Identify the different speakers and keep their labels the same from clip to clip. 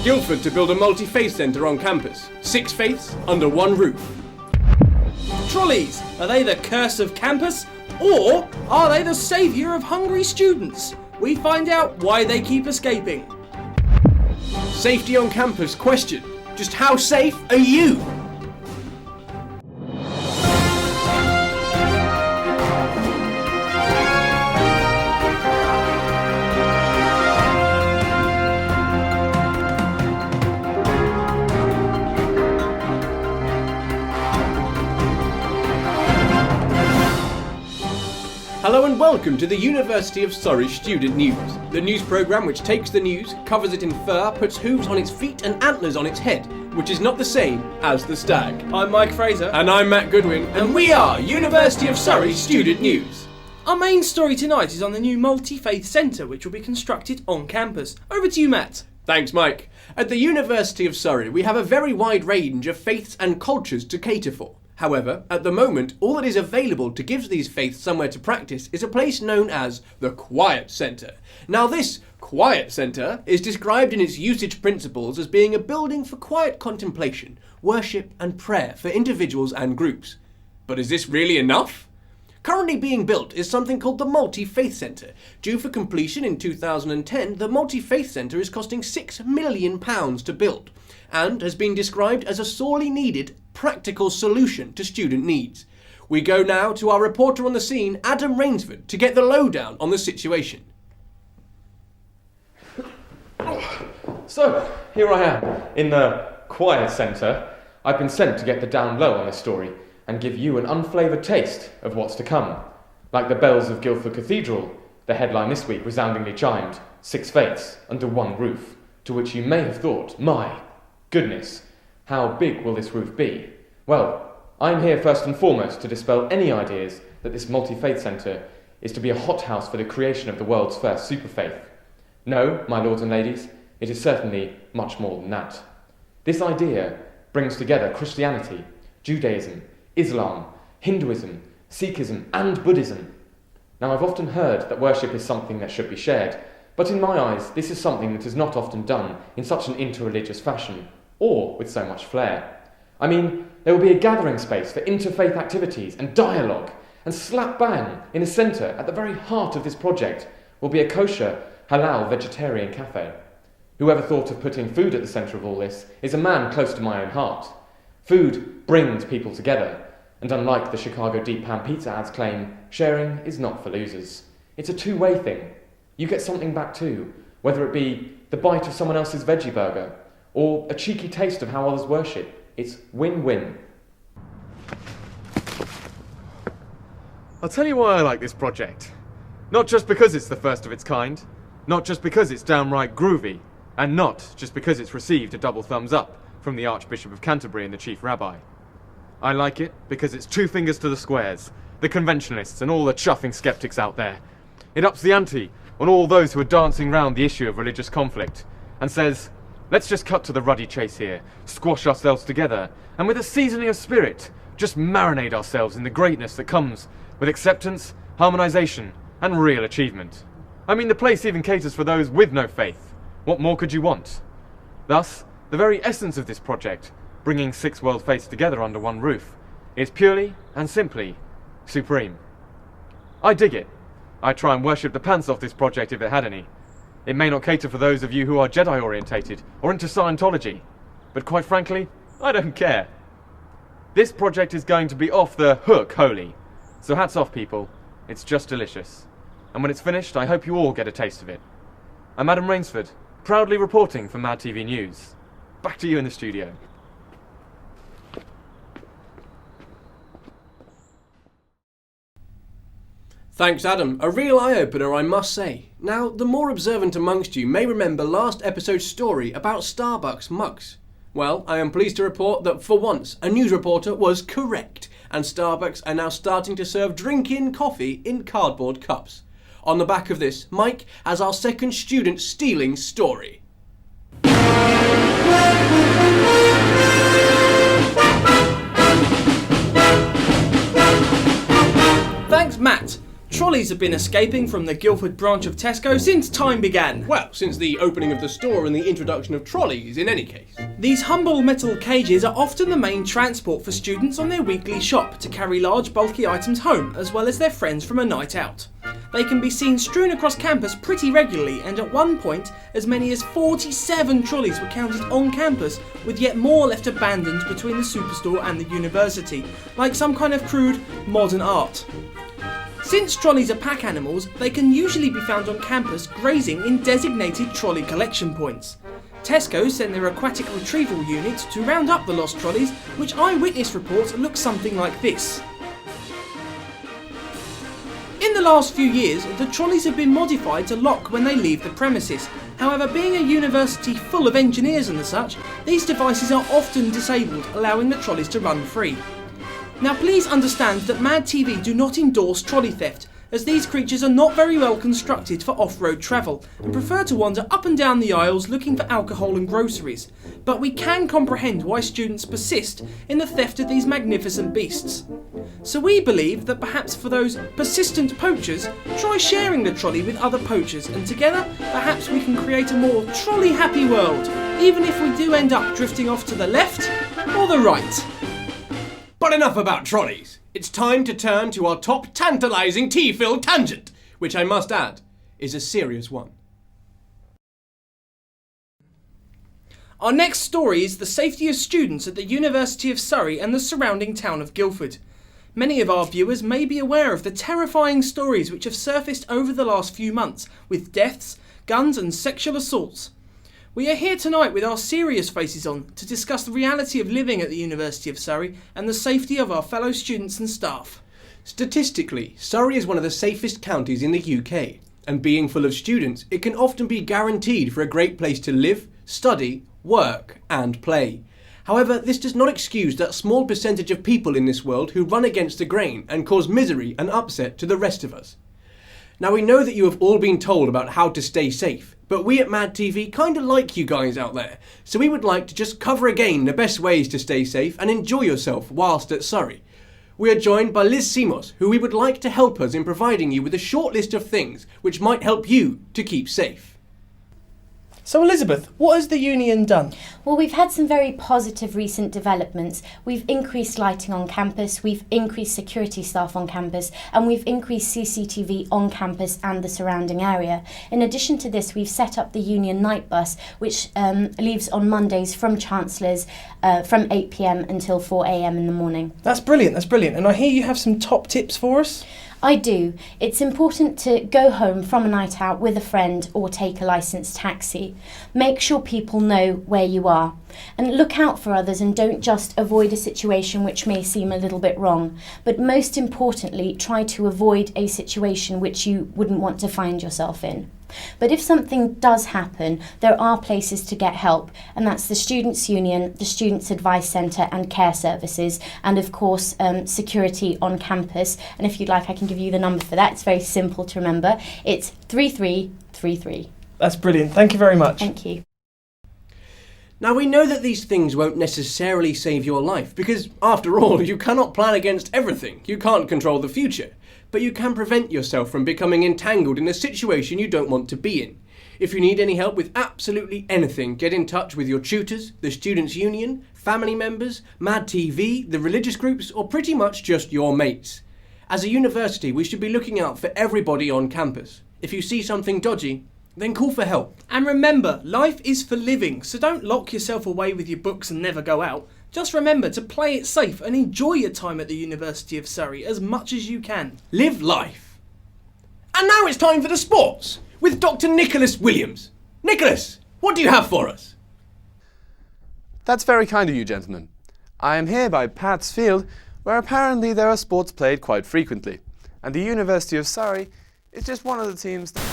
Speaker 1: Guildford to build a multi-faith centre on campus. 6 faiths under one roof.
Speaker 2: Trolleys, are they the curse of campus? Or are they the saviour of hungry students? We find out why they keep escaping.
Speaker 1: Safety on campus question. Just how safe are you? Hello and welcome to the University of Surrey Student News, the news programme which takes the news, covers it in fur, puts hooves on its feet and antlers on its head, which is not the same as the stag.
Speaker 2: I'm Mike Fraser.
Speaker 1: And I'm Matt Goodwin, and we are University of Surrey Student News.
Speaker 2: Our main story tonight is on the new multi-faith centre which will be constructed on campus. Over to you, Matt.
Speaker 1: Thanks, Mike. At the University of Surrey, we have a very wide range of faiths and cultures to cater for. However, at the moment, all that is available to give these faiths somewhere to practice is a place known as the Quiet Centre. Now, this Quiet Centre is described in its usage principles as being a building for quiet contemplation, worship and prayer for individuals and groups. But is this really enough? Currently being built is something called the Multi-Faith Centre. Due for completion in 2010, the Multi-Faith Centre is costing £6 million to build and has been described as a sorely needed practical solution to student needs. We go now to our reporter on the scene, Adam Rainsford, to get the lowdown on the situation.
Speaker 3: So, here I am, in the Quiet Centre. I've been sent to get the down low on this story and give you an unflavoured taste of what's to come. Like the bells of Guildford Cathedral, the headline this week resoundingly chimed, 6 faiths under one roof, to which you may have thought, my goodness, how big will this roof be? Well, I'm here first and foremost to dispel any ideas that this multi-faith centre is to be a hothouse for the creation of the world's first superfaith. No, my lords and ladies, it is certainly much more than that. This idea brings together Christianity, Judaism, Islam, Hinduism, Sikhism and Buddhism. Now, I've often heard that worship is something that should be shared, but in my eyes this is something that is not often done in such an interreligious fashion, or with so much flair. I mean, there will be a gathering space for interfaith activities and dialogue, and slap bang in the centre, at the very heart of this project, will be a kosher, halal vegetarian cafe. Whoever thought of putting food at the centre of all this is a man close to my own heart. Food brings people together, and unlike the Chicago Deep Pan Pizza ads claim, sharing is not for losers. It's a two-way thing. You get something back too, whether it be the bite of someone else's veggie burger, or a cheeky taste of how others worship. It's win-win.
Speaker 4: I'll tell you why I like this project. Not just because it's the first of its kind, not just because it's downright groovy, and not just because it's received a double thumbs up from the Archbishop of Canterbury and the Chief Rabbi. I like it because it's 2 fingers to the squares, the conventionalists and all the chuffing skeptics out there. It ups the ante on all those who are dancing round the issue of religious conflict, and says, let's just cut to the ruddy chase here, squash ourselves together, and with a seasoning of spirit, just marinate ourselves in the greatness that comes with acceptance, harmonisation, and real achievement. I mean, the place even caters for those with no faith. What more could you want? Thus, the very essence of this project, bringing 6 world faiths together under one roof, is purely and simply supreme. I dig it. I'd try and worship the pants off this project if it had any. It may not cater for those of you who are Jedi orientated or into Scientology, but quite frankly, I don't care. This project is going to be off the hook holy, so hats off people, it's just delicious. And when it's finished, I hope you all get a taste of it. I'm Adam Rainsford, proudly reporting for M.A.D. TV News. Back to you in the studio.
Speaker 1: Thanks, Adam. A real eye-opener, I must say. Now, the more observant amongst you may remember last episode's story about Starbucks mugs. Well, I am pleased to report that for once, a news reporter was correct, and Starbucks are now starting to serve drink-in coffee in cardboard cups. On the back of this, Mike has our second student stealing story.
Speaker 2: Thanks, Matt. Trolleys have been escaping from the Guildford branch of Tesco since time began.
Speaker 1: Well, since the opening of the store and the introduction of trolleys, in any case.
Speaker 2: These humble metal cages are often the main transport for students on their weekly shop to carry large bulky items home, as well as their friends from a night out. They can be seen strewn across campus pretty regularly, and at one point as many as 47 trolleys were counted on campus, with yet more left abandoned between the superstore and the university, like some kind of crude modern art. Since trolleys are pack animals, they can usually be found on campus grazing in designated trolley collection points. Tesco send their aquatic retrieval unit to round up the lost trolleys, which eyewitness reports look something like this. In the last few years, the trolleys have been modified to lock when they leave the premises. However, being a university full of engineers and the such, these devices are often disabled, allowing the trolleys to run free. Now please understand that M.A.D TV do not endorse trolley theft, as these creatures are not very well constructed for off-road travel and prefer to wander up and down the aisles looking for alcohol and groceries. But we can comprehend why students persist in the theft of these magnificent beasts. So we believe that perhaps for those persistent poachers, try sharing the trolley with other poachers, and together perhaps we can create a more trolley-happy world, even if we do end up drifting off to the left or the right.
Speaker 1: But enough about trolleys. It's time to turn to our top tantalising tea-filled tangent, which I must add is a serious one.
Speaker 2: Our next story is the safety of students at the University of Surrey and the surrounding town of Guildford. Many of our viewers may be aware of the terrifying stories which have surfaced over the last few months, with deaths, guns and sexual assaults. We are here tonight with our serious faces on to discuss the reality of living at the University of Surrey and the safety of our fellow students and staff.
Speaker 1: Statistically, Surrey is one of the safest counties in the UK, and being full of students, it can often be guaranteed for a great place to live, study, work and play. However, this does not excuse that small percentage of people in this world who run against the grain and cause misery and upset to the rest of us. Now we know that you have all been told about how to stay safe, but we at M.A.D TV kinda like you guys out there, so we would like to just cover again the best ways to stay safe and enjoy yourself whilst at Surrey. We are joined by Liz Simos, who we would like to help us in providing you with a short list of things which might help you to keep safe.
Speaker 2: So Elizabeth, what has the union done?
Speaker 5: Well, we've had some very positive recent developments. We've increased lighting on campus, we've increased security staff on campus, and we've increased CCTV on campus and the surrounding area. In addition to this, we've set up the union night bus, which leaves on Mondays from Chancellor's from 8 p.m. until 4 a.m. in the morning.
Speaker 2: That's brilliant, And I hear you have some top tips for us?
Speaker 5: I do. It's important to go home from a night out with a friend or take a licensed taxi. Make sure people know where you are. And look out for others and don't just avoid a situation which may seem a little bit wrong. But most importantly, try to avoid a situation which you wouldn't want to find yourself in. But if something does happen, there are places to get help, and that's the Students' Union, the Students' Advice Centre and Care Services, and of course security on campus. And if you'd like, I can give you the number for that. It's very simple to remember. It's 3333.
Speaker 2: That's brilliant. Thank you very much.
Speaker 5: Thank you.
Speaker 1: Now we know that these things won't necessarily save your life, because after all, you cannot plan against everything. You can't control the future. But you can prevent yourself from becoming entangled in a situation you don't want to be in. If you need any help with absolutely anything, get in touch with your tutors, the Students' Union, family members, M.A.D TV, the religious groups, or pretty much just your mates. As a university, we should be looking out for everybody on campus. If you see something dodgy, then call for help.
Speaker 2: And remember, life is for living, so don't lock yourself away with your books and never go out. Just remember to play it safe and enjoy your time at the University of Surrey as much as you can.
Speaker 1: Live life. And now it's time for the sports with Dr. Nicholas Williams. Nicholas, what do you have for us?
Speaker 6: That's very kind of you, gentlemen. I am here by Pat's Field, where apparently there are sports played quite frequently, and the University of Surrey is just one of the teams that...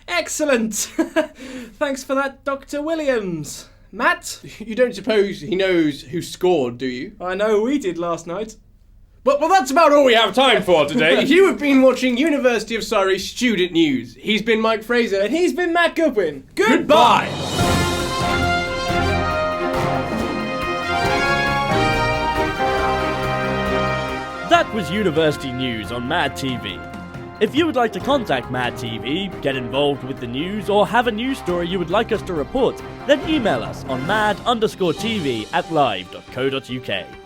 Speaker 2: Excellent! Thanks for that, Dr. Williams. Matt?
Speaker 1: You don't suppose he knows who scored, do you?
Speaker 2: I know we did last night.
Speaker 1: But well, that's about all we have time for today. You have been watching University of Surrey Student News. He's been Mike Fraser.
Speaker 2: And he's been Matt Goodwin.
Speaker 1: Goodbye!
Speaker 7: That was University News on M.A.D TV. If you would like to contact M.A.D TV, get involved with the news, or have a news story you would like us to report, then email us on mad_tv@live.co.uk.